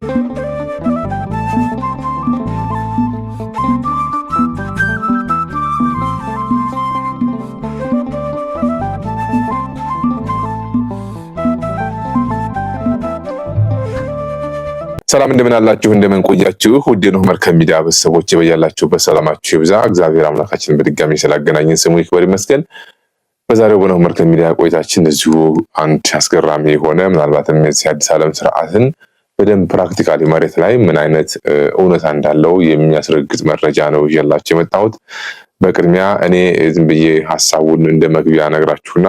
ሰላም እንደምን አላችሁ እንደምን ቆያችሁ ውድ የኖህ መርከብ ሚዲያ ቤተሰቦች በያላችሁበት ሰላማችሁ ይብዛ። እግዚአብሔር አምላካችን በድጋሚ ስላገናኘን ስሙ ይክበር ይመስገን። በዛሬው በኖህ መርከብ ሚዲያ ቆይታችን እዚሁ አንድ አስገራሚ የሆነ ምናልባትም የዚህ አዲስ ዓለም ስርዓትን በደንብ ፕራክቲካሊ መሬት ላይ ምን አይነት እውነታ እንዳለው የሚያስረግጥ መረጃ ነው ይዤላችሁ የመጣሁት። በቅድሚያ እኔ ዝም ብዬ ሐሳቡን እንደ መግቢያ ነግራችሁና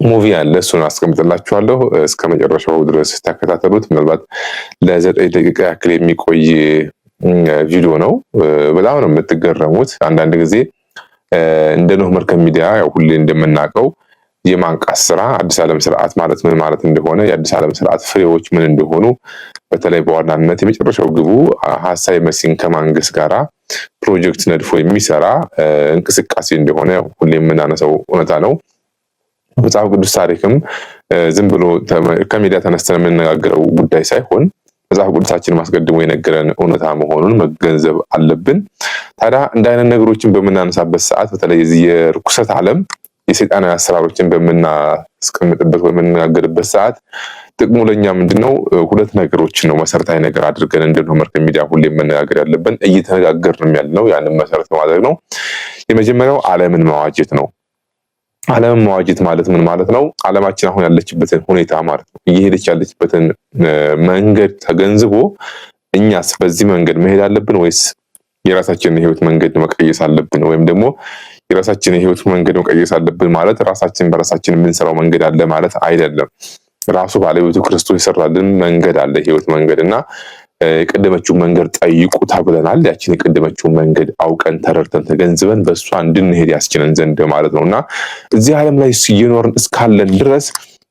ሙቪ አለ እሱን አስቀምጥላችኋለሁ እስከ መጨረሻው ድረስ ተከታተሉት። ምናልባት ለ9 ደቂቃ ያክል የሚቆይ ቪዲዮ ነው። በጣም ነው የምትገረሙት። አንዳንድ ጊዜ እንደ ኖህ መርከብ ሚዲያ ያው ሁሌ እንደምናውቀው የማንቃት ስራ አዲስ ዓለም ስርዓት ማለት ምን ማለት እንደሆነ የአዲስ ዓለም ስርዓት ፍሬዎች ምን እንደሆኑ በተለይ በዋናነት የመጨረሻው ግቡ ሐሳይ መሲን ከማንገስ ጋራ ፕሮጀክት ነድፎ የሚሰራ እንቅስቃሴ እንደሆነ ሁሌ የምናነሳው እውነታ ነው። መጽሐፍ ቅዱስ ታሪክም ዝም ብሎ ከሚዲያ ተነስተን የምንነጋገረው ጉዳይ ሳይሆን መጽሐፍ ቅዱሳችን ማስቀድሞ የነገረን እውነታ መሆኑን መገንዘብ አለብን። ታዲያ እንደ አይነት ነገሮችን በምናነሳበት ሰዓት በተለይ የዚህ የርኩሰት ዓለም የሰይጣናዊ አሰራሮችን በምናስቀምጥበት በምንነጋገርበት ሰዓት ጥቅሙ ለኛ ምንድነው? ሁለት ነገሮችን ነው መሰረታዊ ነገር አድርገን እንደ ኖህ መርከብ ሚዲያ ሁሌ መነጋገር ያለብን እየተነጋገርን ያለነው ያንን መሰረት ማድረግ ነው። የመጀመሪያው ዓለምን መዋጀት ነው። ዓለምን መዋጀት ማለት ምን ማለት ነው? ዓለማችን አሁን ያለችበትን ሁኔታ ማለት ነው። እየሄደች ያለችበትን መንገድ ተገንዝቦ እኛስ በዚህ መንገድ መሄድ አለብን ወይስ የራሳችንን የህይወት መንገድ መቀየስ አለብን? ወይም ደግሞ የራሳችንን የህይወት መንገድ መቀየስ አለብን ማለት ራሳችን በራሳችን የምንሰራው መንገድ አለ ማለት አይደለም። ራሱ ባለቤቱ ክርስቶስ የሰራልን መንገድ አለ፣ የህይወት መንገድ እና የቀደመችውን መንገድ ጠይቁ ተብለናል። ያችን የቀደመችውን መንገድ አውቀን ተረድተን ተገንዝበን በእሷ እንድንሄድ ያስችለን ዘንድ ማለት ነው እና እዚህ ዓለም ላይ እየኖርን እስካለን ድረስ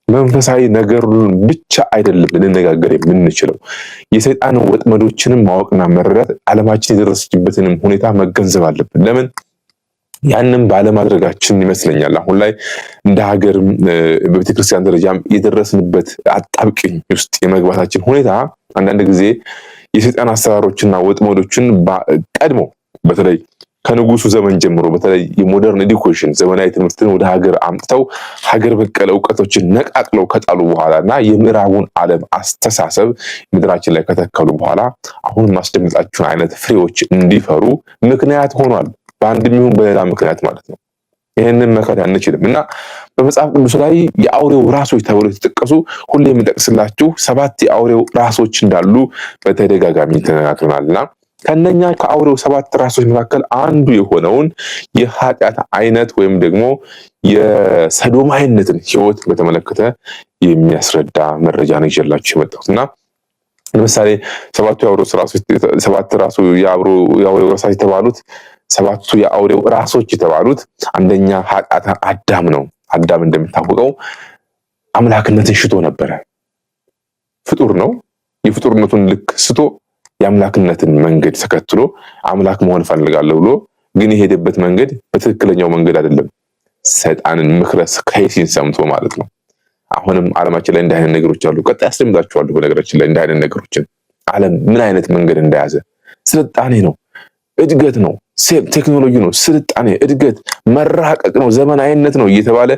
መንፈሳዊ ነገሩን ብቻ አይደለም ልንነጋገር የምንችለው የሰይጣንን ወጥመዶችንም ማወቅና መረዳት ዓለማችን የደረሰችበትንም ሁኔታ መገንዘብ አለብን። ለምን ያንን ባለማድረጋችን ይመስለኛል አሁን ላይ እንደ ሀገር በቤተክርስቲያን ደረጃም የደረስንበት አጣብቂኝ ውስጥ የመግባታችን ሁኔታ አንዳንድ ጊዜ የሰይጣን አሰራሮችና ወጥመዶችን ቀድሞ በተለይ ከንጉሱ ዘመን ጀምሮ በተለይ የሞደርን ኤዱኬሽን ዘመናዊ ትምህርትን ወደ ሀገር አምጥተው ሀገር በቀል እውቀቶችን ነቃቅለው ከጣሉ በኋላና የምዕራቡን ዓለም አስተሳሰብ ምድራችን ላይ ከተከሉ በኋላ አሁን ማስደምጣችሁን አይነት ፍሬዎች እንዲፈሩ ምክንያት ሆኗል። በአንድም ይሁን በሌላ ምክንያት ማለት ነው። ይህንን መካድ አንችልም እና በመጽሐፍ ቅዱስ ላይ የአውሬው ራሶች ተብለው የተጠቀሱ ሁሌ የምጠቅስላችሁ 7 የአውሬው ራሶች እንዳሉ በተደጋጋሚ ተነጋግረናልና ከነኛ ከአውሬው 7 ራሶች መካከል አንዱ የሆነውን የኃጢአት አይነት ወይም ደግሞ የሰዶማዊነትን ህይወት በተመለከተ የሚያስረዳ መረጃ ነው ይዤላችሁ የመጣሁት እና ለምሳሌ 7 የአውሬው ራሶች 7 ራሱ የአውሬው ራሶች የተባሉት 7 የአውሬው ራሶች የተባሉት አንደኛ ኃጢአተ አዳም ነው። አዳም እንደሚታወቀው አምላክነትን ሽቶ ነበረ። ፍጡር ነው። የፍጡርነቱን ልክ ስቶ የአምላክነትን መንገድ ተከትሎ አምላክ መሆን ፈልጋለሁ ብሎ ግን የሄደበት መንገድ በትክክለኛው መንገድ አይደለም። ሰይጣንን ምክረስ ከይሲን ሰምቶ ማለት ነው። አሁንም ዓለማችን ላይ እንደ አይነት ነገሮች አሉ። ቀጣይ አስደምጣችኋለሁ። በነገራችን ላይ እንደ አይነት ነገሮችን ዓለም ምን አይነት መንገድ እንደያዘ ስልጣኔ ነው፣ እድገት ነው፣ ቴክኖሎጂ ነው፣ ስልጣኔ፣ እድገት፣ መራቀቅ ነው፣ ዘመናዊነት ነው እየተባለ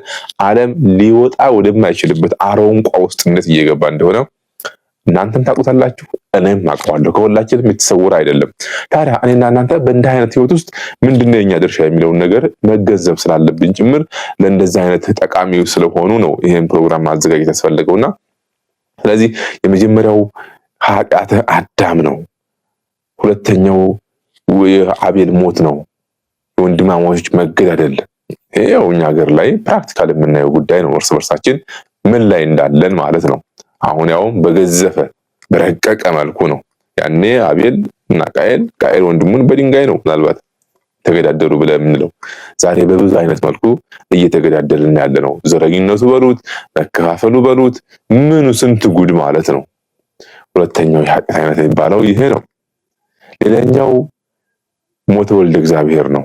ዓለም ሊወጣ ወደማይችልበት አረንቋ ውስጥነት እየገባ እንደሆነ እናንተም ታውቁታላችሁ፣ እኔም አውቀዋለሁ። ከሁላችንም የተሰወረ አይደለም። ታዲያ እኔና እናንተ በእንዲህ አይነት ህይወት ውስጥ ምንድነው የኛ ድርሻ የሚለውን ነገር መገንዘብ ስላለብን ጭምር ለእንደዚህ አይነት ጠቃሚው ስለሆኑ ነው ይሄን ፕሮግራም ማዘጋጀት ያስፈልገውና ስለዚህ የመጀመሪያው ኃጢአተ አዳም ነው። ሁለተኛው የአቤል ሞት ነው። የወንድማማቾች መገዳደል። ይሄው እኛ ሀገር ላይ ፕራክቲካል የምናየው ጉዳይ ነው። እርስ በርሳችን ምን ላይ እንዳለን ማለት ነው። አሁን ያውም በገዘፈ በረቀቀ መልኩ ነው። ያኔ አቤል እና ቃኤል ወንድሙን በድንጋይ ነው ምናልባት ተገዳደሉ ብለን የምንለው። ዛሬ በብዙ አይነት መልኩ እየተገዳደልን ያለ ነው። ዘረኝነቱ በሉት መከፋፈሉ በሉት ምኑ ስንት ጉድ ማለት ነው። ሁለተኛው የኃጢአት አይነት የሚባለው ይሄ ነው። ሌላኛው ሞተ ወልደ እግዚአብሔር ነው።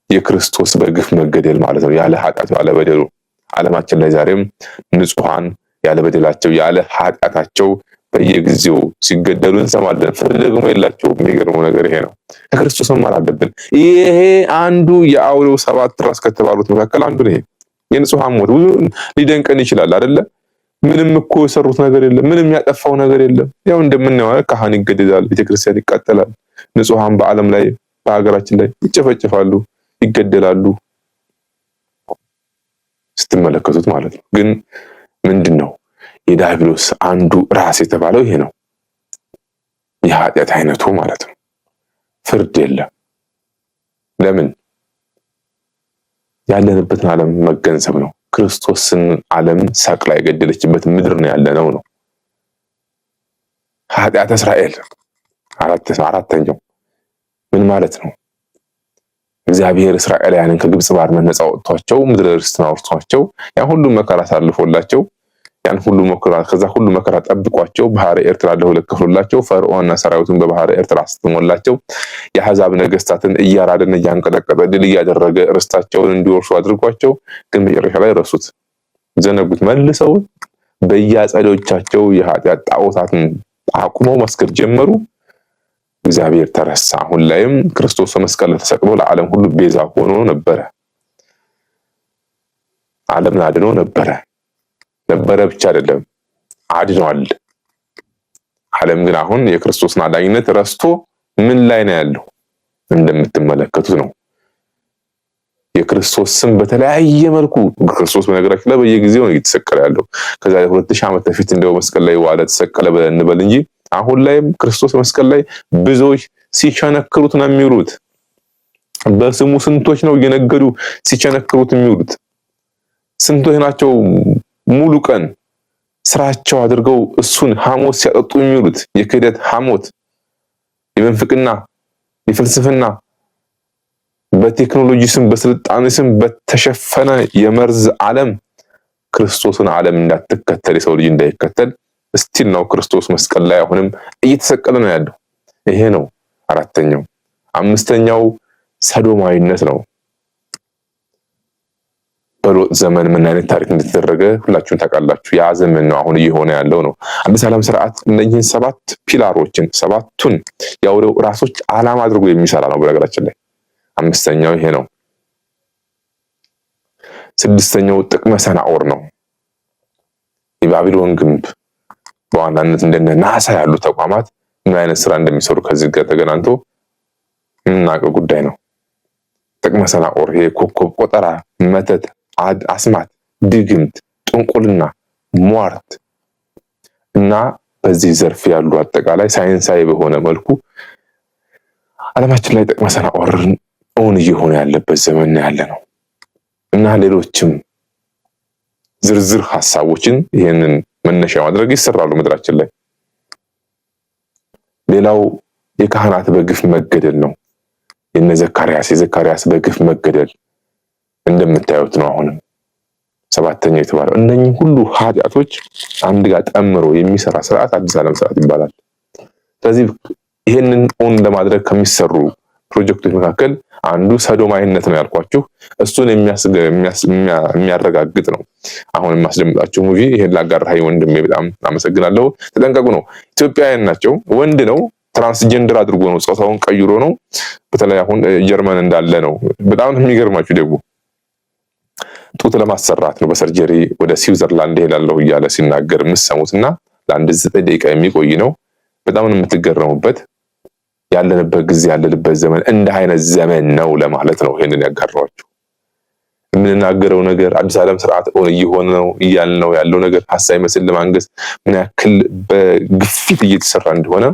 የክርስቶስ በግፍ መገደል ማለት ነው። ያለ ኃጢአቱ ያለ በደሉ ዓለማችን ላይ ዛሬም ንጹሃን ያለ በደላቸው ያለ ኃጢአታቸው በየጊዜው ሲገደሉ እንሰማለን። ፍርድ ደግሞ የላቸውም። የሚገርመው ነገር ይሄ ነው። ከክርስቶስ መማር አለብን። ይሄ አንዱ የአውሬው 7 ራስ ከተባሉት መካከል አንዱ ነው። የንጹሃን ሞት ብዙ ሊደንቀን ይችላል አይደለ? ምንም እኮ የሰሩት ነገር የለም። ምንም ያጠፋው ነገር የለም። ያው እንደምናየው ካህን ይገደላል፣ ቤተክርስቲያን ይቃጠላል፣ ንጹሃን በዓለም ላይ በሀገራችን ላይ ይጨፈጨፋሉ፣ ይገደላሉ ስትመለከቱት ማለት ነው። ግን ምንድነው የዲያብሎስ አንዱ ራስ የተባለው ይሄ ነው። የኃጢአት አይነቱ ማለት ነው። ፍርድ የለም። ለምን? ያለንበትን ዓለም መገንዘብ ነው። ክርስቶስን ዓለም ሰቅላ የገደለችበት ምድር ነው ያለነው ነው። ኃጢአተ እስራኤል አራተኛው ምን ማለት ነው? እግዚአብሔር እስራኤላውያንን ከግብጽ ባርነት ነፃ ወጥቷቸው ምድረ ርስትን አውርቷቸው ያን ሁሉ መከራ አሳልፎላቸው ያን ሁሉ መከራ ከዛ ሁሉ መከራ ጠብቋቸው ባህረ ኤርትራ ለሁለት ከፍሎላቸው ፈርዖንና ሰራዊቱን በባህረ ኤርትራ አስተሞላቸው የአሕዛብ ነገስታትን እያራደና እያንቀጠቀጠ ድል እያደረገ ርስታቸውን እንዲወርሱ አድርጓቸው ግን መጨረሻ ላይ ረሱት፣ ዘነጉት። መልሰው በየአጸዶቻቸው የኃጢአት ጣዖታትን አቁመው መስገድ ጀመሩ። እግዚአብሔር ተረሳ። አሁን ላይም ክርስቶስ በመስቀል ላይ ተሰቅሎ ለዓለም ሁሉ ቤዛ ሆኖ ነበረ። ዓለምን አድኖ ነበረ ብቻ አይደለም አድኗል። ዓለም ግን አሁን የክርስቶስን አዳኝነት ረስቶ ምን ላይ ነው ያለው? እንደምትመለከቱት ነው። የክርስቶስ ስም በተለያየ መልኩ ክርስቶስ በነገራችን ላይ በየጊዜው ነው እየተሰቀለ ያለው። ከዛ 2000 ዓመት በፊት እንደው መስቀል ላይ ዋለ ተሰቀለ ብለን እንበል እንጂ አሁን ላይም ክርስቶስ መስቀል ላይ ብዙዎች ሲቸነክሩት ነው የሚውሉት። በስሙ ስንቶች ነው እየነገዱ ሲቸነክሩት የሚውሉት? ስንቶች ናቸው ሙሉ ቀን ስራቸው አድርገው እሱን ሐሞት ሲያጠጡ የሚውሉት? የክህደት ሐሞት፣ የመንፍቅና፣ የፍልስፍና በቴክኖሎጂ ስም በስልጣኔ ስም በተሸፈነ የመርዝ ዓለም ክርስቶስን ዓለም እንዳትከተል የሰው ልጅ እንዳይከተል እስቲል ነው ክርስቶስ መስቀል ላይ አሁንም እየተሰቀለ ነው ያለው። ይሄ ነው አራተኛው። አምስተኛው ሰዶማዊነት ነው። በሎጥ ዘመን ምን አይነት ታሪክ እንደተደረገ ሁላችሁም ታውቃላችሁ። ያ ዘመን ነው አሁን እየሆነ ያለው ነው። አዲስ ዓለም ስርዓት እነዚህን 7 ፒላሮችን 7ቱን የአውሬው ራሶች ዓላማ አድርጎ የሚሰራ ነው። በነገራችን ላይ አምስተኛው ይሄ ነው። ስድስተኛው ጥቅመ ሰናዖር ነው። የባቢሎን ግንብ በዋናነት እንደነ ናሳ ያሉ ተቋማት ምን አይነት ስራ እንደሚሰሩ ከዚህ ጋር ተገናኝቶ የምናውቀው ጉዳይ ነው። ጥቅመ ሰናዖር ይሄ ኮከብ ቆጠራ፣ መተት፣ አስማት፣ ድግምት፣ ጥንቁልና፣ ሟርት እና በዚህ ዘርፍ ያሉ አጠቃላይ ሳይንሳዊ በሆነ መልኩ ዓለማችን ላይ ጥቅመ ሰናዖርን እውን እየሆነ ያለበት ዘመን ያለ ነው እና ሌሎችም ዝርዝር ሐሳቦችን ይሄንን መነሻ ማድረግ ይሰራሉ ምድራችን ላይ። ሌላው የካህናት በግፍ መገደል ነው። የዘካርያስ በግፍ መገደል እንደምታዩት ነው። አሁንም 7ኛው የተባለው እነኚህ ሁሉ ኃጢአቶች አንድ ጋር ጠምሮ የሚሰራ ስርዓት አዲስ ዓለም ስርዓት ይባላል። ስለዚህ ይሄንን ኦን ለማድረግ ከሚሰሩ ፕሮጀክቶች መካከል አንዱ ሰዶማዊነት ነው ያልኳችሁ። እሱን የሚያረጋግጥ ነው አሁን የማስደምጣችሁ ሙቪ። ይሄን ላጋራኸኝ ወንድሜ በጣም አመሰግናለሁ። ተጠንቀቁ ነው። ኢትዮጵያውያን ናቸው። ወንድ ነው፣ ትራንስጀንደር አድርጎ ነው፣ ጾታውን ቀይሮ ነው። በተለይ አሁን ጀርመን እንዳለ ነው። በጣም የሚገርማችሁ ደግሞ ጡት ለማሰራት ነው በሰርጀሪ ወደ ስዊዘርላንድ ሄዳለሁ እያለ ሲናገር የምትሰሙትና ለአንድ 9 ደቂቃ የሚቆይ ነው። በጣም ነው የምትገረሙበት። ያለንበት ጊዜ ያለንበት ዘመን እንደ አይነት ዘመን ነው ለማለት ነው ይሄንን ያጋራኋችሁ። የምንናገረው ነገር አዲስ ዓለም ስርዓት እየሆነ ነው እያልን ነው ያለው ነገር ሐሳብ መስል ለማንገስ ምን ያክል በግፊት እየተሰራ እንደሆነ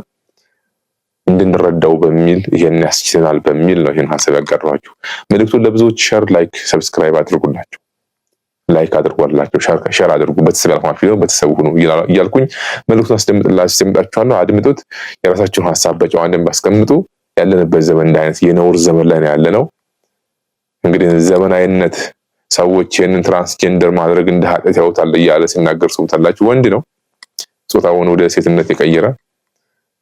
እንድንረዳው በሚል ይሄን ያስችለናል በሚል ነው ይሄን ሐሳብ ያጋራኋችሁ። መልእክቱን ለብዙዎች ሼር፣ ላይክ፣ ሰብስክራይብ አድርጉላችሁ። ላይክ አድርጓላችሁ፣ ሼር አድርጉ። ቤተሰብ ያልሆናችሁ ደግሞ ቤተሰብ ሁኑ እያልኩኝ መልእክቱን አስደምጣችኋለሁ። አድምጡት። የራሳችሁን ሐሳብ በጨዋ ደንብ አስቀምጡ። ያለንበት ዘመን እንደ አይነት የነውር ዘመን ላይ ነው ያለነው። እንግዲህ ዘመናዊነት ሰዎች ይህንን ትራንስጀንደር ማድረግ እንደ ኃጢአት ያውታል እያለ ሲናገር ሰምታላችሁ። ወንድ ነው ጾታውን ወደ ሴትነት የቀየረ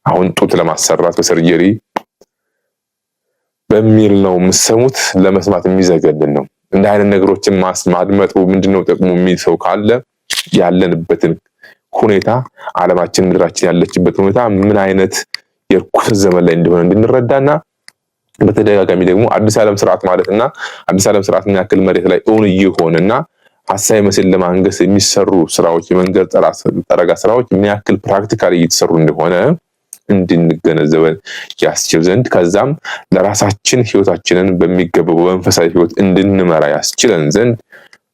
አሁን ጡት ለማሰራት በሰርጀሪ በሚል ነው የምትሰሙት። ለመስማት የሚዘገልን ነው። እንደ አይነት ነገሮችን ማድመጡ ምንድነው ጥቅሙ የሚል ሰው ካለ ያለንበትን ሁኔታ ዓለማችን ምድራችን ያለችበት ሁኔታ ምን አይነት የርኩሰት ዘመን ላይ እንደሆነ እንድንረዳና በተደጋጋሚ ደግሞ አዲስ ዓለም ስርዓት ማለትና አዲስ ዓለም ስርዓት ምን ያክል መሬት ላይ እውን እየሆነና ሐሳዊ መስል ለማንገስ የሚሰሩ ስራዎች የመንገድ ጠረጋ ስራዎች ምን ያክል ፕራክቲካሊ እየተሰሩ እንደሆነ እንድንገነዘብ ያስችል ዘንድ ከዛም ለራሳችን ህይወታችንን በሚገባው በመንፈሳዊ ህይወት እንድንመራ ያስችለን ዘንድ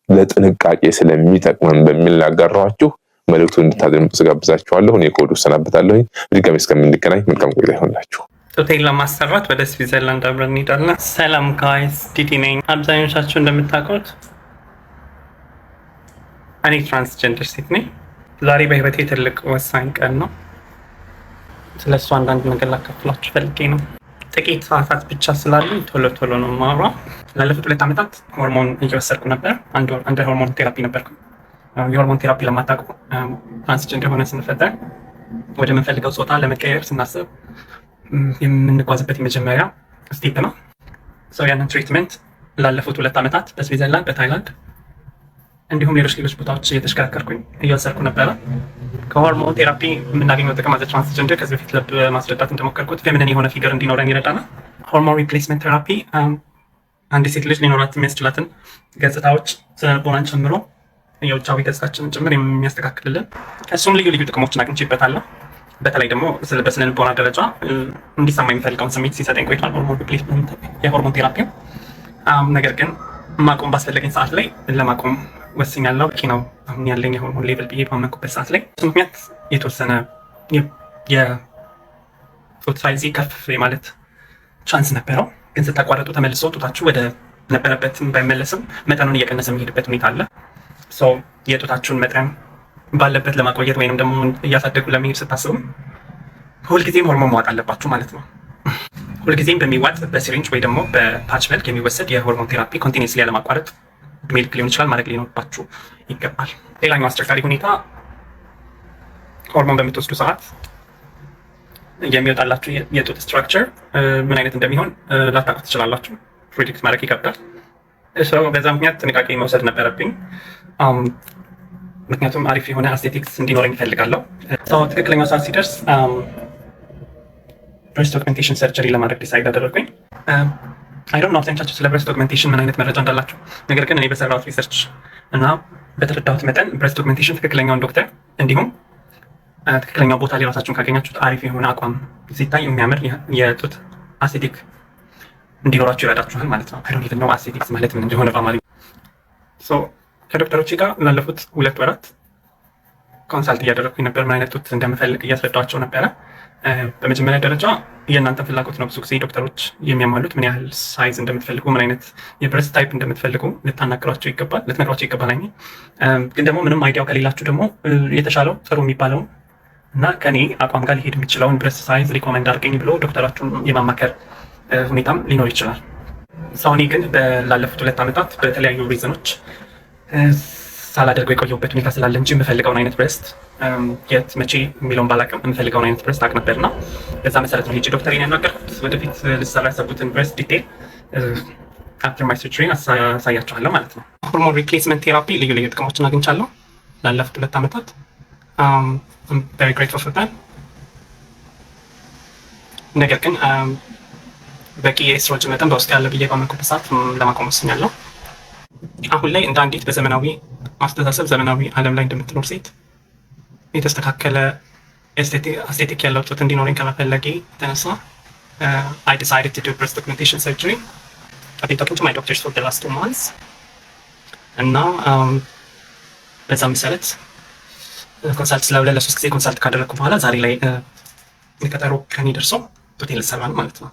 ለጥንቃቄ ስለሚጠቅመን በሚል ያጋራኋችሁ መልእክቱን እንድታደምጡ ጋብዛችኋለሁ። እኔ ከወዲሁ ሰናበታለሁ። በድጋሚ እስከምንገናኝ መልካም ቆይታ ይሁንላችሁ። ሆቴል ለማሰራት ወደ ስዊዘርላንድ አብረን እንሄዳለን። ሰላም ጋይስ፣ ዲዲ ነኝ። አብዛኞቻችሁ እንደምታውቁት እኔ ትራንስጀንደር ሴት ነኝ። ዛሬ በህይወቴ ትልቅ ወሳኝ ቀን ነው። ስለሱ አንዳንድ ነገር ላካፍላችሁ ፈልጌ ነው። ጥቂት ሰዓታት ብቻ ስላሉ ቶሎ ቶሎ ነው የማወራው። ላለፉት 2 ዓመታት ሆርሞን እየወሰድኩ ነበር። አንድ ሆርሞን ቴራፒ ነበርኩ። የሆርሞን ቴራፒ ለማታውቁ ትራንስጀንደር ሆነ ስንፈጠር ወደ ምንፈልገው ጾታ ለመቀየር ስናስብ የምንጓዝበት የመጀመሪያ ስቴፕ ነው። ያንን ትሪትመንት ላለፉት 2 ዓመታት በስዊዘርላንድ፣ በታይላንድ እንዲሁም ሌሎች ቦታዎች እየተሽከረከርኩኝ እየወሰድኩ ነበረ። ከሆርሞን ቴራፒ የምናገኘው ጥቅም አዘ ትራንስጀንደር ከዚህ በፊት ለማስረዳት እንደሞከርኩት ፌሚኒን የሆነ ፊገር እንዲኖረን ይረዳናል። ሆርሞን ሪፕሌስመንት ቴራፒ አንድ ሴት ልጅ ሊኖራት የሚያስችላትን ገጽታዎች ስነልቦናን ጨምሮ የውጫዊ ገጽታችንን ጭምር የሚያስተካክልልን ከእሱም ልዩ ጥቅሞችን አግኝቼበታለሁ። በተለይ ደግሞ በስነልቦና ደረጃ እንዲሰማ የሚፈልገውን ስሜት ሲሰጠኝ ቆይቷል የሆርሞን ቴራፒ። ነገር ግን ማቆም ባስፈለገኝ ሰዓት ላይ ለማቆም ወስኛለሁ። በቂ ነው አሁን ያለኝ የሆርሞን ሌቭል ብዬ ባመንኩበት ሰዓት ላይ። ምክንያት የተወሰነ የጡት ሳይዝ ከፍ ማለት ቻንስ ነበረው፣ ግን ስታቋረጡ ተመልሶ ጡታችሁ ወደ ነበረበትም ባይመለስም መጠኑን እየቀነሰ የሚሄድበት ሁኔታ አለ። የጡታችሁን መጠን ባለበት ለማቆየት ወይንም ደግሞ እያሳደጉ ለመሄድ ስታስቡ ሁልጊዜም ሆርሞን መዋጥ አለባችሁ ማለት ነው። ሁልጊዜም በሚዋጥ በሲሪንጅ ወይ ደግሞ በፓች መልክ የሚወሰድ የሆርሞን ቴራፒ ኮንቲኒስሊ ያለማቋረጥ እድሜ ልክ ሊሆን ይችላል ማድረግ ሊኖርባችሁ ይገባል። ሌላኛው አስቸጋሪ ሁኔታ ሆርሞን በምትወስዱ ሰዓት የሚወጣላችሁ የጡት ስትራክቸር ምን አይነት እንደሚሆን ላታውቁ ትችላላችሁ። ፕሬዲክት ማድረግ ይከብዳል። በዛ ምክንያት ጥንቃቄ መውሰድ ነበረብኝ። ምክንያቱም አሪፍ የሆነ አስቴቲክስ እንዲኖረኝ ይፈልጋለሁ። ትክክለኛው ሰዓት ሲደርስ ብሬስት ኦግመንቴሽን ሰርጀሪ ለማድረግ ዲሳይድ አደረግኩኝ። አይ ዶንት ኖ አብዛኞቻችሁ ስለ ብሬስት ኦግመንቴሽን ምን አይነት መረጃ እንዳላችሁ፣ ነገር ግን እኔ በሰራሁት ሪሰርች እና በተረዳሁት መጠን ብሬስት ኦግመንቴሽን ትክክለኛውን ዶክተር እንዲሁም ትክክለኛው ቦታ ላይ ራሳችሁን ካገኛችሁት አሪፍ የሆነ አቋም ሲታይ የሚያምር የጡት አስቴቲክ እንዲኖራችሁ ይረዳችኋል ማለት ነው። አይ ዶንት ኢቭን ኖ አስቴቲክስ ማለት ምን እንደሆነ በአማርኛ። ከዶክተሮቼ ጋር ላለፉት 2 ወራት ኮንሳልት እያደረግኩኝ ነበር። ምን አይነት ጡት እንደምፈልግ እያስረዳቸው ነበረ። በመጀመሪያ ደረጃ የእናንተን ፍላጎት ነው ብዙ ጊዜ ዶክተሮች የሚያሟሉት። ምን ያህል ሳይዝ እንደምትፈልጉ፣ ምን አይነት የብሬስት ታይፕ እንደምትፈልጉ ልትነግሯቸው ይገባል። ግን ደግሞ ምንም አይዲያው ከሌላችሁ ደግሞ የተሻለው ጥሩ የሚባለው እና ከኔ አቋም ጋር ሊሄድ የሚችለውን ብሬስት ሳይዝ ሪኮመንድ አድርገኝ ብሎ ዶክተራችሁን የማማከር ሁኔታም ሊኖር ይችላል። እኔ ግን ላለፉት 2 ዓመታት በተለያዩ ሪዝኖች ሳላደርገው የቆየሁበት ሁኔታ ስላለ እንጂ የምፈልገውን አይነት ብሬስት የት መቼ የሚለውን ባላቅም የምፈልገውን አይነት ብሬስት አቅ ነበርና በዛ መሰረት ነው ሄጄ ዶክተሬን ያናገርኩት። ወደፊት ልሰራ ያሰብኩትን ብሬስት ዲቴል አፍተር ማይ ሰርጀሪ አሳያችኋለሁ ማለት ነው። ሆርሞን ሪፕሌስመንት ቴራፒ ልዩ ጥቅሞችን አግኝቻለሁ ላለፉት 2 ዓመታት። very grateful for that። ነገር ግን በቂ የኤስትሮጅን መጠን በውስጥ ያለ ብዬ ባመንኩበት ሰዓት ለማቆም ወስኛለሁ። አሁን ላይ እንደ አንዲት በዘመናዊ አስተሳሰብ ዘመናዊ ዓለም ላይ እንደምትኖር ሴት የተስተካከለ አስቴቲክ ያለው ጡት እንዲኖረኝ ከመፈለጌ የተነሳ I decided to do breast augmentation surgery. I've been talking to my doctors for the last 2 months እና በዛ መሰረት ኮንሳልት ስለብለ ለ3 ጊዜ ኮንሳልት ካደረግኩ በኋላ ዛሬ ላይ የቀጠሮ ቀን ደርሶ ጡቴን ልሰራ ነው ማለት ነው።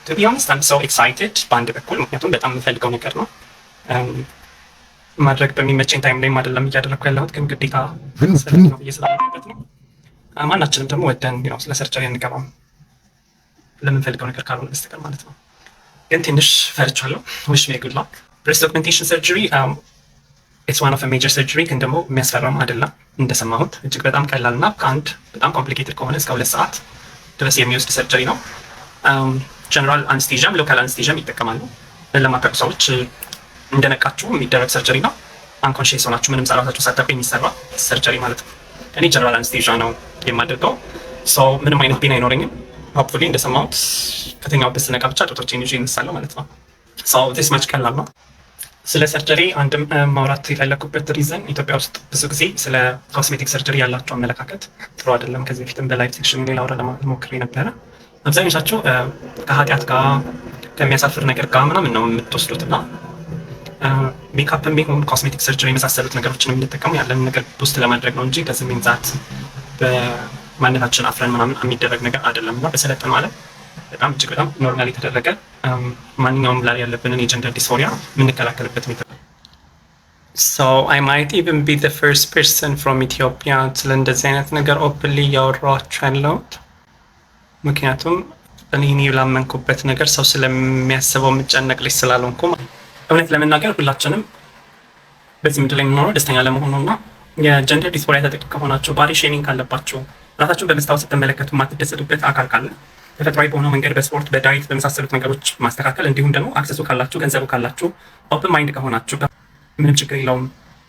to be honest I'm so excited በአንድ በኩል ምክንያቱም በጣም የምፈልገው ነገር ነው። ማድረግ በሚመቸኝ ታይም ላይ አይደለም እያደረግኩ ያለሁት፣ ግን ግዴታ ነው ብዬ ስላመንኩበት ነው። ማናችንም ደግሞ ወደን ስለ ሰርጀሪ አንገባም ለምንፈልገው ነገር ካልሆነ በስተቀር ማለት ነው። ግን ትንሽ ፈርቻለሁ። wish me good luck. breast augmentation surgery it's one of a major surgery፣ ግን ደግሞ የሚያስፈራም አይደለም። እንደሰማሁት እጅግ በጣም ቀላል እና ከአንድ በጣም ኮምፕሊኬትድ ከሆነ እስከ 2 ሰዓት ድረስ የሚወስድ ሰርጀሪ ነው። ጀነራል አንስቴዥያም ሎካል አንስቴዥያም ይጠቀማሉ። ለማታውቁ ሰዎች እንደነቃችሁ የሚደረግ ሰርጀሪ ነው። አንኮንሺየስ ሆናችሁ ምንም ሰራታችሁ ሳታውቁ የሚሰራ ሰርጀሪ ማለት ነው። እኔ ጀነራል አንስቴዣ ነው የማደርገው። ምንም አይነት ፔን አይኖረኝም። ሆፕፉሊ እንደሰማሁት ከተኛሁበት ስነቃ ብቻ ጡቶቼን ይዤ እነሳለሁ ማለት ነው። ዲስ ማች ቀላል ነው። ስለ ሰርጀሪ አንድም ማውራት የፈለኩበት ሪዝን ኢትዮጵያ ውስጥ ብዙ ጊዜ ስለ ኮስሜቲክ ሰርጀሪ ያላቸው አመለካከት ጥሩ አይደለም። ከዚህ በፊትም በላይቭ ሴክሽን ላይ ላውራ ሞክሬ ነበረ። አብዛኞቻቸው ከኃጢአት ጋር ከሚያሳፍር ነገር ጋር ምናምን ነው የምትወስዱት እና ሜካፕም ቢሆን ኮስሜቲክ ሰርጀሪ የመሳሰሉት ነገሮችን የምንጠቀሙ ያለን ነገር ውስጥ ለማድረግ ነው እንጂ ከዚህ ሚንዛት በማንነታችን አፍረን ምናምን የሚደረግ ነገር አይደለም እና በሰለጠነው ዓለም በጣም እጅግ በጣም ኖርማል የተደረገ ማንኛውም ላይ ያለብንን የጀንደር ዲስፎሪያ የምንከላከልበት ሜተድ። So I might even be the first person from Ethiopia ስለ እንደዚህ አይነት ነገር ኦፕንሊ እያወራኋቸው ያለሁት ምክንያቱም እኔ ላመንኩበት ነገር ሰው ስለሚያስበው የምጨነቅ ልጅ ስላልሆንኩ። እውነት ለመናገር ሁላችንም በዚህ ምድር ላይ የምኖረው ደስተኛ ለመሆኑና የጀንደር ዲስፎሪያ ተጠቂ ከሆናችሁ፣ ባዲ ሼሚንግ ካለባችሁ፣ ራሳችሁን በመስታወት ስትመለከቱ የማትደሰቱበት አካል ካለ ተፈጥሯዊ በሆነው መንገድ በስፖርት በዳይት በመሳሰሉት ነገሮች ማስተካከል፣ እንዲሁም ደግሞ አክሰሱ ካላችሁ ገንዘቡ ካላችሁ ኦፕን ማይንድ ከሆናችሁ ምንም ችግር የለውም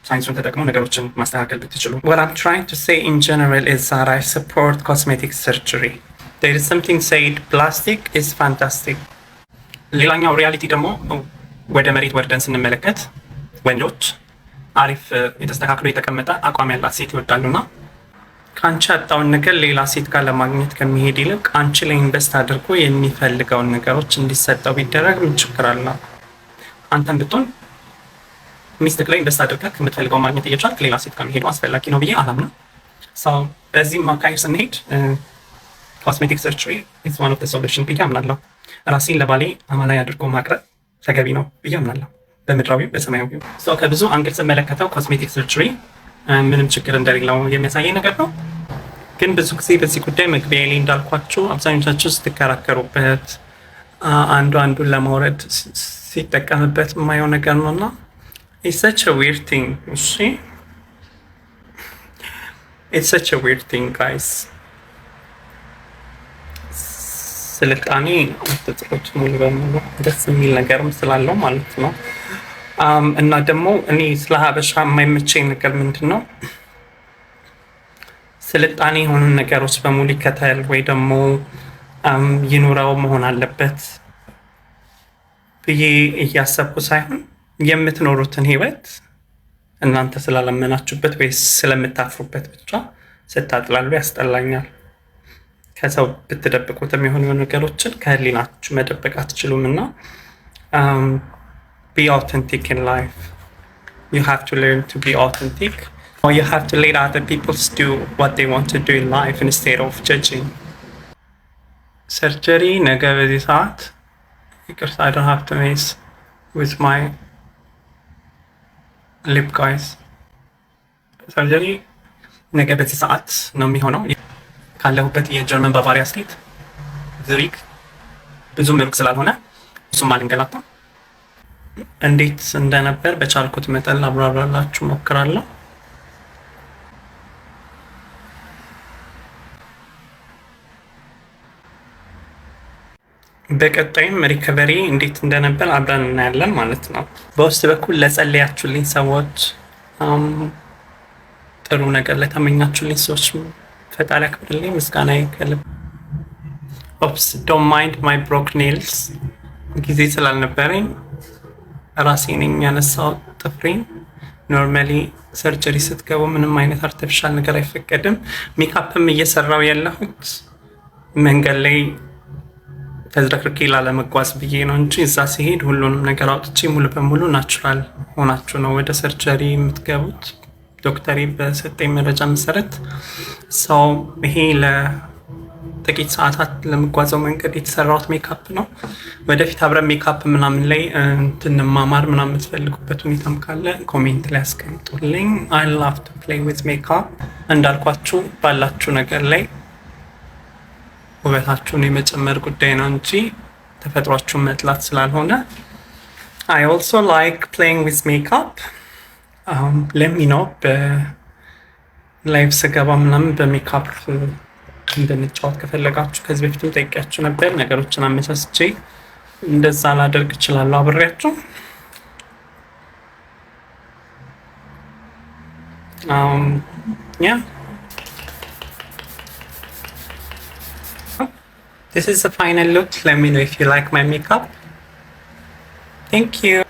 ሳይንሱን ተጠቅመው ነገሮችን ማስተካከል ብትችሉ። What I'm trying to say in general is that I support cosmetic surgery. There is something said plastic is fantastic. ሌላኛው ሪያሊቲ ደግሞ ወደ መሬት ወርደን ስንመለከት ወንዶች አሪፍ የተስተካክሎ የተቀመጠ አቋም ያላት ሴት ይወዳሉና ከአንቺ ያጣውን ነገር ሌላ ሴት ጋር ለማግኘት ከሚሄድ ይልቅ አንቺ ላይ ኢንቨስት አድርጎ የሚፈልገውን ነገሮች እንዲሰጠው ቢደረግ ምን ችግር አለ? አንተን ብትሆን ሚስትክ ላይ ኢንቨስት አድርገህ የምትፈልገው ማግኘት እየቻልክ ሌላ ሴት ጋር መሄዱ አስፈላጊ ነው ብዬ አላምንም። በዚህም አካሄድ ስንሄድ ኮስሜቲክ ሰርጀሪ ኢዝ ዋን ኦፍ ዘ ሶሉሽን ብዬ አምናለሁ። ራሴን ለባሌ አማላይ አድርጎ ማቅረብ ተገቢ ነው ብዬ አምናለሁ። በምድራዊ በሰማያዊ ከብዙ አንግል ስመለከተው ኮስሜቲክ ሰርጀሪ ምንም ችግር እንደሌለው የሚያሳየኝ ነገር ነው። ግን ብዙ ጊዜ በዚህ ጉዳይ መግቢያ ላይ እንዳልኳችሁ አብዛኞቻችሁ ስትከራከሩበት አንዱን ለማውረድ ሲጠቀምበት የማየው ነገር ነው እና it's such a weird thing. See? It's such a weird thing, guys. ስልጣኔ አትጥሩት ሙሉ በሙሉ ደስ የሚል ነገርም ስላለው ማለት ነው። እና ደግሞ እኔ ስለ ሀበሻ የማይመቸኝ ነገር ምንድን ነው፣ ስልጣኔ የሆኑ ነገሮች በሙሉ ይከተል ወይ ደግሞ ይኑረው መሆን አለበት ብዬ እያሰብኩ ሳይሆን የምትኖሩትን ህይወት እናንተ ስላላመናችሁበት ወይ ስለምታፍሩበት ብቻ ስታጥላሉ ያስጠላኛል። ከሰው ብትደብቁትም የሆኑ ነገሮችን ከህሊናችሁ መደበቅ አትችሉም እና be authentic in life. You have to learn to be authentic, or you have to let other people do what they want to do in life instead of judging. Surgery ነገ በዚህ ሰዓት because I don't have to mess with my lip guys. Surgery ነገ በዚህ ሰዓት ነው የሚሆነው ካለሁበት የጀርመን ባቫሪያ ስቴት ዝሪክ ብዙም ሩቅ ስላልሆነ እሱም አልንገላታም። እንዴት እንደነበር በቻልኩት መጠን ላብራራላችሁ ሞክራለሁ። በቀጣይም ሪከቨሪ እንዴት እንደነበር አብረን እናያለን ማለት ነው። በውስጥ በኩል ለጸለያችሁልኝ ሰዎች፣ ጥሩ ነገር ለተመኛችሁልኝ ሰዎች ፈጣሪ ያክብርልኝ፣ ምስጋና ከልብ። ኦፕስ ዶንት ማይንድ ማይ ብሮክ ኔልስ ጊዜ ስላልነበረኝ ራሴ ነኝ ያነሳው ጥፍሬን። ኖርማሊ ሰርጀሪ ስትገቡ ምንም አይነት አርቲፊሻል ነገር አይፈቀድም። ሜካፕም እየሰራው ያለሁት መንገድ ላይ ተዝረክርኬ ላለመጓዝ ብዬ ነው እንጂ እዛ ሲሄድ ሁሉንም ነገር አውጥቼ ሙሉ በሙሉ ናቹራል ሆናችሁ ነው ወደ ሰርጀሪ የምትገቡት። ዶክተሪ በሰጠኝ መረጃ መሰረት ሰው ይሄ ለጥቂት ሰዓታት ለመጓዘው መንገድ የተሰራውት ሜካፕ ነው። ወደፊት አብረን ሜካፕ ምናምን ላይ እንድንማማር ምናምን የምትፈልጉበት ሁኔታም ካለ ኮሜንት ላይ አስቀምጡልኝ። I love to play with makeup። እንዳልኳችሁ ባላችሁ ነገር ላይ ውበታችሁን የመጨመር ጉዳይ ነው እንጂ ተፈጥሯችሁን መጥላት ስላልሆነ። I also like playing with makeup. let me know በላይቭ ስገባ ምናምን በሜካፕ እንድንጫወት ከፈለጋችሁ። ከዚህ በፊትም ጠይቂያችሁ ነበር። ነገሮችን አመቻችቼ እንደዛ ላደርግ እችላለሁ አብሬያችሁ። ያ This is the final look. Let me know if you like my makeup. Thank you.